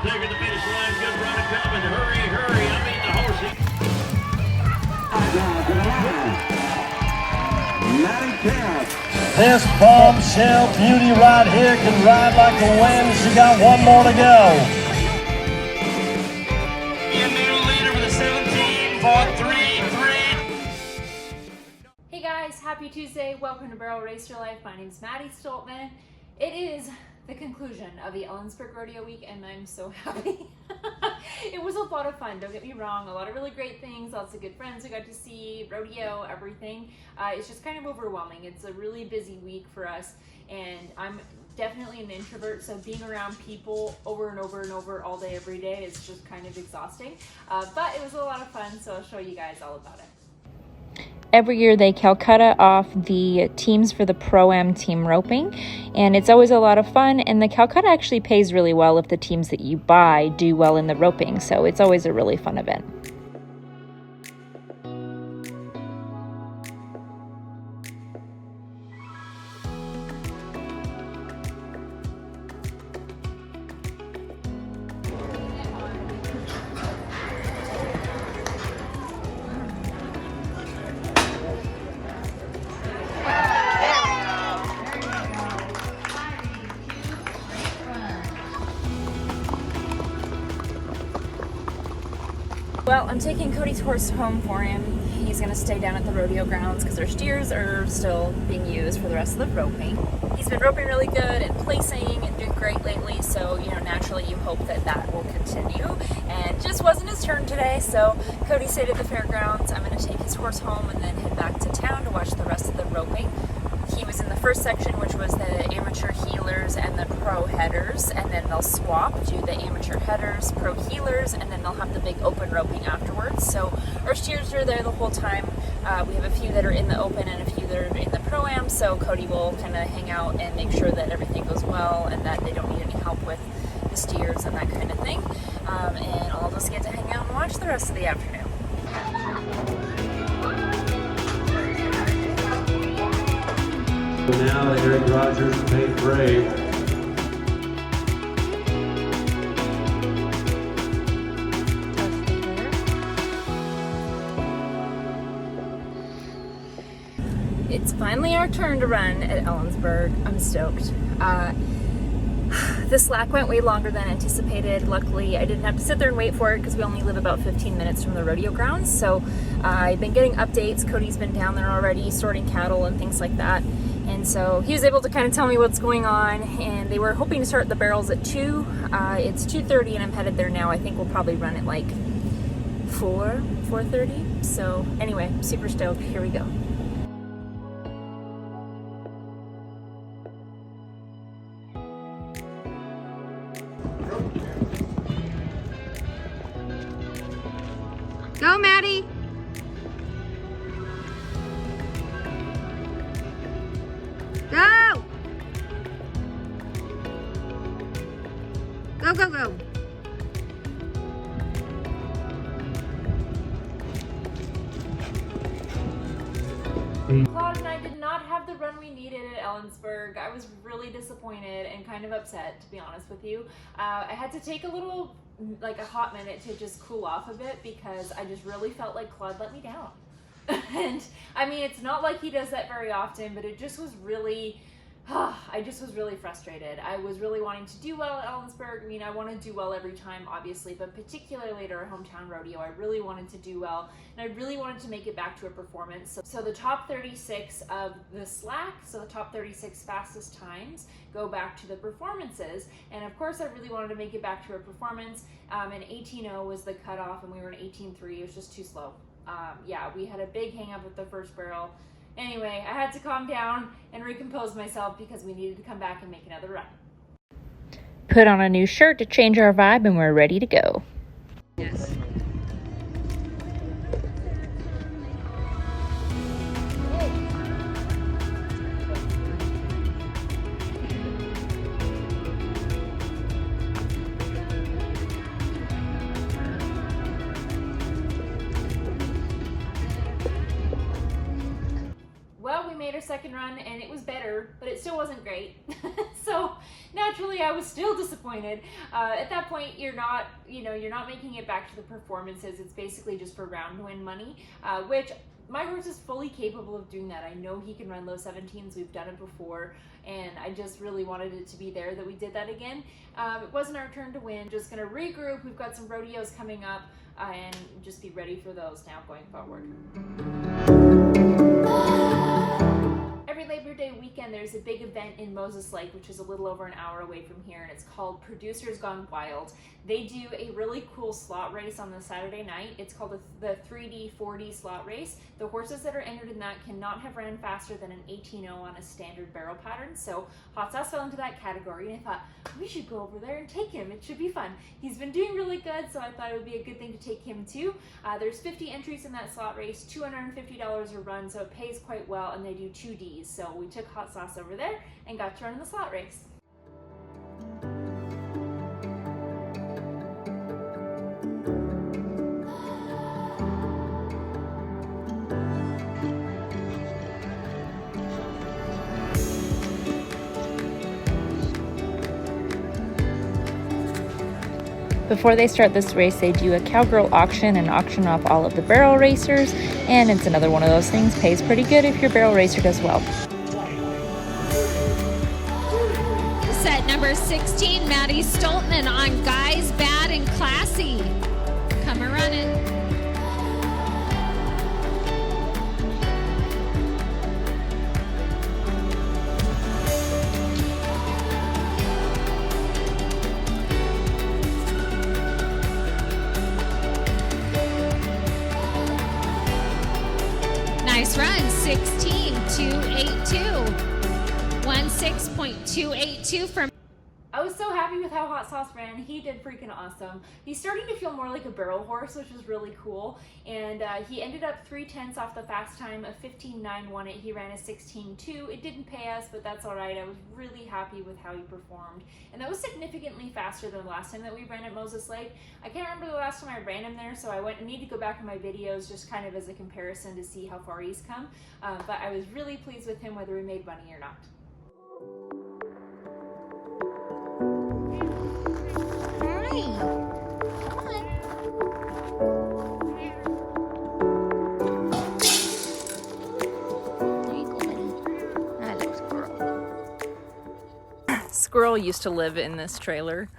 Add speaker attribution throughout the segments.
Speaker 1: clear to the finish line. Good run coming. Hurry, hurry. I mean the horsey.
Speaker 2: This bombshell beauty right here can ride like the wind. She got one more to go.
Speaker 1: And new leader with a 17.33.
Speaker 3: Hey guys, happy Tuesday. Welcome to Barrel Race Your Life. My name's Maddi-Stoltman. It is the conclusion of the Ellensburg Rodeo week and I'm so happy. It was a lot of fun, don't get me wrong. A lot of really great things, lots of good friends I got to see, rodeo, everything. It's just kind of overwhelming. It's a really busy week for us and I'm definitely an introvert, so being around people over and over and over all day, every day is just kind of exhausting. But it was a lot of fun, so I'll show you guys all about it.
Speaker 4: Every year they Calcutta off the teams for the Pro-Am team roping, and it's always a lot of fun, and the Calcutta actually pays really well if the teams that you buy do well in the roping, so it's always a really fun event. Well, I'm taking Cody's horse home for him. He's going to stay down at the rodeo grounds because our steers are still being used for the rest of the roping. He's been roping really good and placing and doing great lately, so, you know, naturally you hope that that will continue. And it just wasn't his turn today, so Cody stayed at the fairgrounds. I'm going to take his horse home and then head back to town to watch the rest of the roping. He was in the first section, which was the amateur heelers and the pro headers, and then they'll swap, do the amateur headers, pro heelers, and then they'll have the big open roping afterwards. So our steers are there the whole time. We have a few that are in the open and a few that are in the pro-am, so Cody will kind of hang out and make sure that everything goes well and that they don't need any help with the steers and that kind of thing. And I'll just get to hang out and watch the rest of the afternoon.
Speaker 5: Now Eric Rogers and Peyton Brave.
Speaker 4: It's finally our turn to run at Ellensburg. I'm stoked. The slack went way longer than anticipated. Luckily, I didn't have to sit there and wait for it because we only live about 15 minutes from the rodeo grounds. So I've been getting updates. Cody's been down there already sorting cattle and things like that. And so he was able to kind of tell me what's going on, and they were hoping to start the barrels at 2. It's 2:30 and I'm headed there now. I think we'll probably run at like 4:30. So anyway, super stoked. Here we go.
Speaker 6: Go, Maddi! Go! Go, go, go.
Speaker 3: Claude and I did not have the run we needed at Ellensburg. I was really disappointed and kind of upset, to be honest with you. I had to take a little, like a hot minute to just cool off a bit because I just really felt like Claude let me down. And I mean, it's not like he does that very often, but it just was really, I just was really frustrated. I was really wanting to do well at Ellensburg. I mean, I want to do well every time, obviously, but particularly at our hometown rodeo, I really wanted to do well, and I really wanted to make it back to a performance. So the top 36 of the slack, so the top 36 fastest times, go back to the performances. And of course, I really wanted to make it back to a performance, and 18.0 was the cutoff, and we were in 18.3. It was just too slow. Yeah, we had a big hang up with the first barrel. Anyway, I had to calm down and recompose myself because we needed to come back and make another run.
Speaker 4: Put on a new shirt to change our vibe, and we're ready to go.
Speaker 6: Yes.
Speaker 3: Well, we made our second run and it was better, but it still wasn't great. So naturally I was still disappointed. At that point, you're not making it back to the performances. It's basically just for round win money, which my horse is fully capable of doing that. I know he can run low 17s. We've done it before, and I just really wanted it to be there that we did that again. It wasn't our turn to win. Just gonna regroup. We've got some rodeos coming up, and just be ready for those now going forward. Every Labor Day weekend, there's a big event in Moses Lake, which is a little over an hour away from here, and it's called Producers Gone Wild. They do a really cool slot race on the Saturday night. It's called the 3D 4D slot race. The horses that are entered in that cannot have ran faster than an 18.0 on a standard barrel pattern. So Hot Sauce fell into that category, and I thought, we should go over there and take him. It should be fun. He's been doing really good, so I thought it would be a good thing to take him too. There's 50 entries in that slot race, $250 a run, so it pays quite well, and they do 2Ds. So we took Hot Sauce over there and got to run in the slot race.
Speaker 4: Before they start this race, they do a Cowgirl auction and auction off all of the barrel racers, and it's another one of those things, pays pretty good if your barrel racer does well.
Speaker 7: Set number 16, MaddiKempf-Stoltman on Guys Bad and Classy. Come and run it. Nice run, 16.282. 16.282 from.
Speaker 3: I was so happy with how Hot Sauce ran. He did freaking awesome. He's starting to feel more like a barrel horse, which is really cool. And he ended up 3/10 off the fast time of 15.9 it. He ran a 16.2. It didn't pay us, but that's all right. I was really happy with how he performed. And that was significantly faster than the last time that we ran at Moses Lake. I can't remember the last time I ran him there, so I need to go back in my videos just kind of as a comparison to see how far he's come. But I was really pleased with him, whether we made money or not.
Speaker 4: Squirrel used to live in this trailer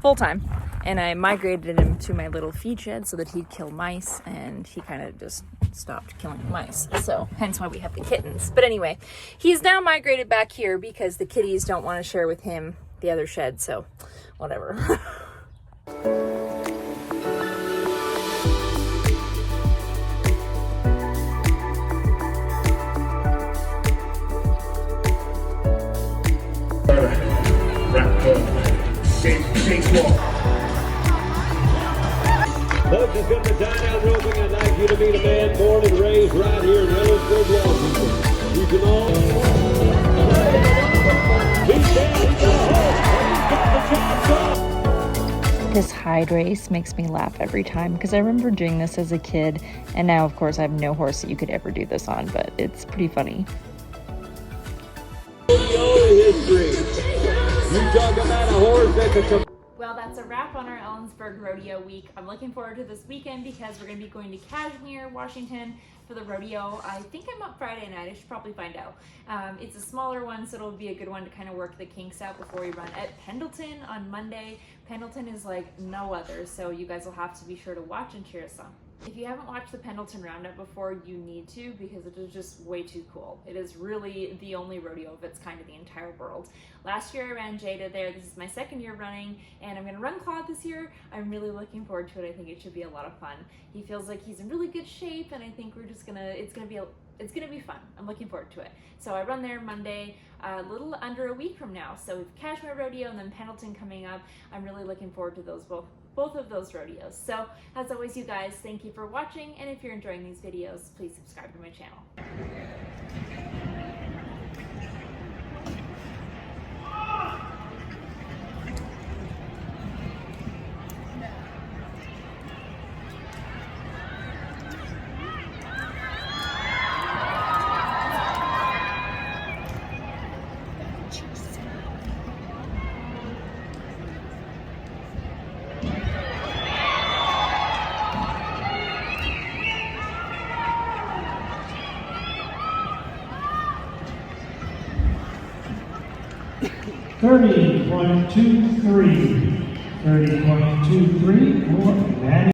Speaker 4: full time, and I migrated him to my little feed shed so that he'd kill mice, and he kind of just stopped killing mice, so hence why we have the kittens. But anyway, he's now migrated back here because the kitties don't want to share with him the other shed, so whatever.
Speaker 5: Folks, it's going to dine out roping. I'd like you to meet a man born and raised right here in Ellensburg, Washington. You can all... He's down, he's got the job done.
Speaker 4: This hide race makes me laugh every time because I remember doing this as a kid, and now of course I have no horse that you could ever do this on, but it's pretty funny.
Speaker 5: History. You talk about a horse that could...
Speaker 3: Well, that's a wrap on our Ellensburg Rodeo week. I'm looking forward to this weekend because we're going to be going to Cashmere, Washington for the rodeo. I think I'm up Friday night. I should probably find out. It's a smaller one, so it'll be a good one to kind of work the kinks out before we run at Pendleton on Monday. Pendleton is like no other, so you guys will have to be sure to watch and cheer us on. If you haven't watched the Pendleton Roundup before, you need to, because it is just way too cool. It is really the only rodeo of its kind in the entire world. Last year I ran Jada there. This is my second year running, and I'm going to run Claude this year. I'm really looking forward to it. I think it should be a lot of fun. He feels like he's in really good shape, and I think we're just it's gonna be fun. I'm looking forward to it. So I run there Monday, a little under a week from now. So with Cashmere Rodeo and then Pendleton coming up, I'm really looking forward to those both of those rodeos. So as always, you guys, thank you for watching, and if you're enjoying these videos, please subscribe to my channel.
Speaker 2: 30.23. 30.23 for Maddi.